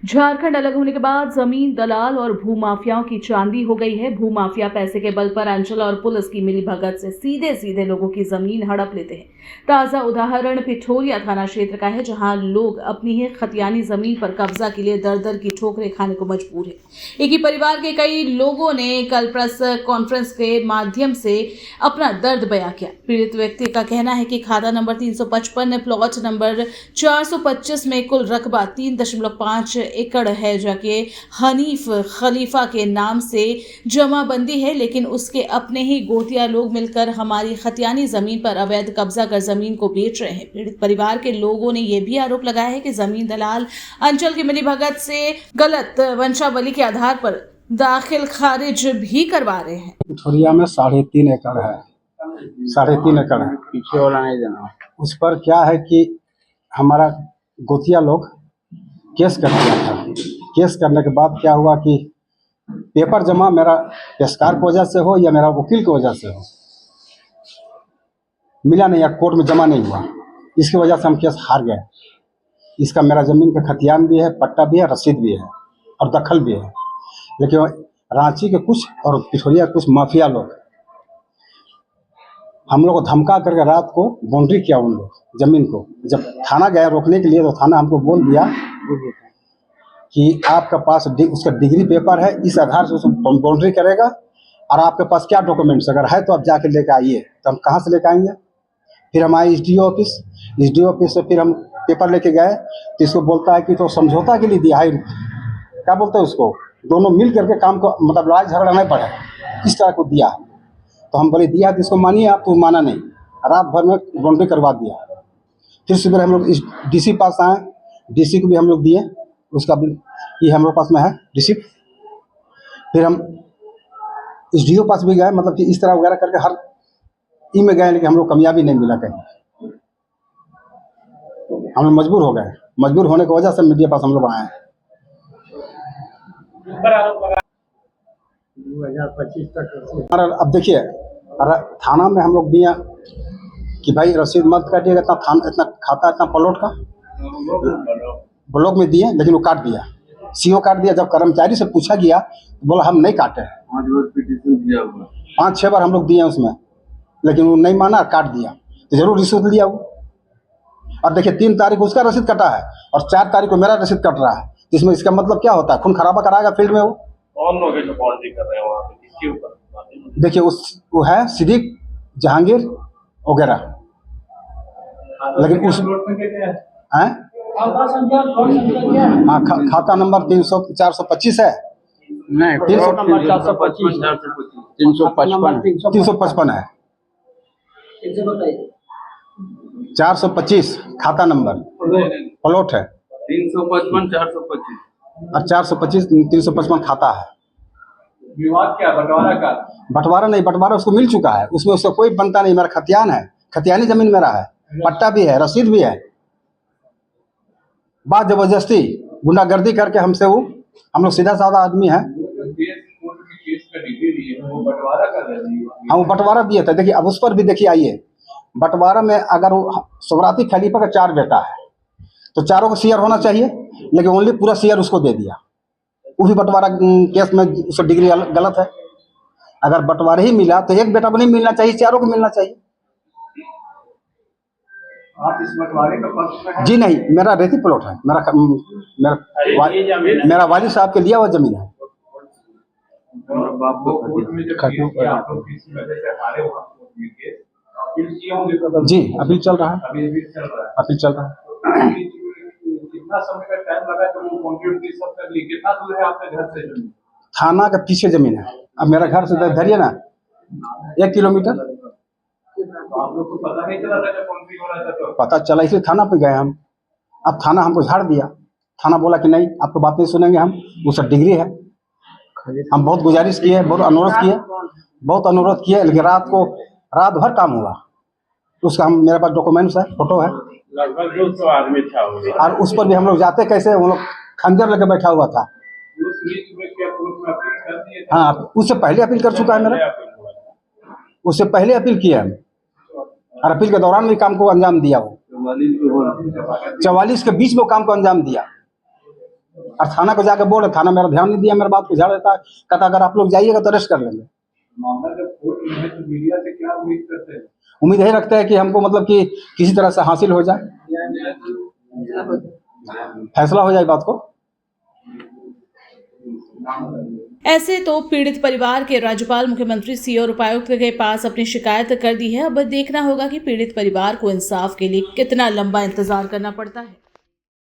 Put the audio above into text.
झारखंड अलग होने के बाद जमीन दलाल और भूमाफियाओं की चांदी हो गई है। भूमाफिया पैसे के बल पर अंचल और पुलिस की मिलीभगत से सीधे सीधे लोगों की जमीन हड़प लेते हैं। ताजा उदाहरण पिठोरिया थाना क्षेत्र का है, जहां लोग अपनी ही खतियानी जमीन पर कब्जा के लिए दर दर की ठोकरें खाने को मजबूर है। एक ही परिवार के कई लोगों ने कल प्रेस कॉन्फ्रेंस के माध्यम से अपना दर्द बयां किया। पीड़ित व्यक्ति का कहना है कि खाता नंबर 355 प्लॉट नंबर 425 में कुल रकबा 3.5 एकड़ है, जबकि हनीफ खलीफा के नाम से जमाबंदी है, लेकिन उसके अपने ही गोतिया लोग मिलकर हमारी खतियानी जमीन पर अवैध कब्जा कर जमीन को बेच रहे हैं। पीड़ित परिवार के लोगों ने यह भी आरोप लगाया है कि जमीन दलाल अंचल की मिलीभगत से गलत वंशावली के आधार पर दाखिल खारिज भी करवा रहे हैं। पिठोरिया में 3.5 एकड़ है, 3.5 एकड़ है। पीछे वाला नहीं देना। उस पर क्या है कि हमारा गोतिया लोग केस कर दिया था। केस करने के बाद क्या हुआ कि पेपर जमा मेरा पेशकार की वजह से हो या मेरा वकील की वजह से हो, मिला नहीं या कोर्ट में जमा नहीं हुआ। इसकी वजह से हम केस हार गए। इसका मेरा ज़मीन का खतियान भी है, पट्टा भी है, रसीद भी है और दखल भी है। लेकिन रांची के कुछ और पिठोरिया कुछ माफिया लोग हम लोग को धमका करके रात को बाउंड्री किया उन लोग ज़मीन को। जब थाना गया रोकने के लिए तो थाना हमको बोल दिया कि आपके पास उसका डिग्री पेपर है, इस आधार से बाउंड्री करेगा और आपके पास क्या डॉक्यूमेंट्स अगर है तो आप जाके लेकर आइए। तो हम कहाँ से लेकर आएंगे? फिर हम आए एसडीओ ऑफिस से फिर हम पेपर लेके गए तो इसको बोलता है कि तो समझौता के लिए दिया है, क्या बोलते हैं उसको, दोनों मिल करके काम को मतलब लड़ाई झगड़ा नहीं पड़े, इस तरह को दिया। तो हम बोले दिया तो इसको मानिए आप, तो माना नहीं, रात भर में बाउंड्री करवा दिया। फिर सुबह हम लोग डीसी पास आए, डीसी को भी हम लोग दिए, उसका भी ये हम लोग पास में है रिसिप्ट। फिर हम एसडीओ पास भी गए, मतलब कि इस तरह वगैरह करके हर ई में गए, लेकिन हम लोग कामयाबी नहीं मिला कहीं। हम लोग मजबूर हो गए। मजबूर होने की वजह से मीडिया पास हम लोग आए हैं। 2025 तक अब देखिए थाना में हम लोग दिया कि भाई रसीद मत काटिएगा, इतना खाता इतना प्लॉट का ब्लॉक में दिए, लेकिन वो काट दिया, सीओ काट दिया। जब कर्मचारी से पूछा गया तो बोला हम नहीं काटे हैं। 5-6 बार हम लोग दिए उसमें, लेकिन वो नहीं माना, काट दिया। तो जरूर रिश्वत लिया वो। और देखिए 3 तारीख उसका रसीद कटा है और 4 तारीख को मेरा रसीद कट रहा है। इसमें इसका मतलब क्या होता है? खून खराबा कराएगा फील्ड में वो। कौन लोग हैं जो बाउंड्री कर रहे हैं वहाँ पे, किसके ऊपर? देखिए वो है सिद्दीक, जहांगीर वगैरह, लेकिन उस हैं हाँ खाता नंबर 425 है, नहीं 355 है, 425 खाता नंबर प्लॉट है, 355 425 और 425 355 खाता है। विवाद क्या, बंटवारा का? बंटवारा नहीं, बंटवारा उसको मिल चुका है, उसमें उसका कोई बनता नहीं। मेरा खतियान है, खतियानी जमीन मेरा है, पट्टा भी है, रसीद भी है। बात जबरदस्ती गुंडागर्दी करके हमसे वो, हम लोग सीधा साधा आदमी है। हाँ वो बंटवारा दिए थे। देखिए अब उस पर भी देखिए आइए, बंटवारा में अगर वो सोहराती खलीफा का 4 बेटा है तो चारों को शेयर होना चाहिए, लेकिन ओनली पूरा शेयर उसको दे दिया। वो भी बंटवारा केस में उसका डिग्री गलत है। अगर बंटवारा ही मिला तो एक बेटा को नहीं मिलना चाहिए, चारों को मिलना चाहिए। आप इस बंटवारे का पक्ष में हैं? जी नहीं, मेरा रेती प्लॉट है, मेरा वालिद साहब के लिया हुआ जमीन है। जी अपील चल रहा है, अपील चल रहा है। कितना समय का टाइम लगा जब वो बाउंड्री सब कर ली? कितना दूर है आपके घर से जमीन? थाना के पीछे जमीन है। अब मेरा घर से धरिए ना 1 किलोमीटर। आप लोग को पता नहीं चला था जब बाउंड्री हो रहा था? तो पता चला इसलिए थाना पे गए हम। अब थाना हमको झाड़ दिया। थाना बोला कि नहीं आपको बात नहीं सुनेंगे हम, उसका डिग्री है। हम बहुत गुजारिश किए, बहुत अनुरोध किए, लेकिन रात भर काम हुआ। उसका मेरे पास डॉक्यूमेंट्स है, फोटो है। लगभग 200 आदमी था वो। और उस पर भी हम लोग जाते कैसे, हम लोग खंजर लेके बैठा हुआ था। हाँ उससे पहले अपील कर चुका है मेरा, उससे पहले अपील किया है और अपील के दौरान भी काम को अंजाम दिया। वो 44 के बीच में काम को अंजाम दिया। और थाना को जाकर बोल रहे, थाना मेरा ध्यान नहीं दिया, मेरे बात को झाड़ देता है, कहता अगर आप लोग जाइएगा तो अरेस्ट कर लेंगे। मामला जब कोर्ट में है तो मीडिया से क्या उम्मीद करते हैं? उम्मीद यही रखते हैं कि हमको मतलब कि किसी तरह से हासिल हो जाए, फैसला हो जाए बात को। ऐसे तो पीड़ित परिवार के राज्यपाल, मुख्यमंत्री, सीओ और उपायुक्त के पास अपनी शिकायत कर दी है। अब देखना होगा कि पीड़ित परिवार को इंसाफ के लिए कितना लंबा इंतजार करना पड़ता है।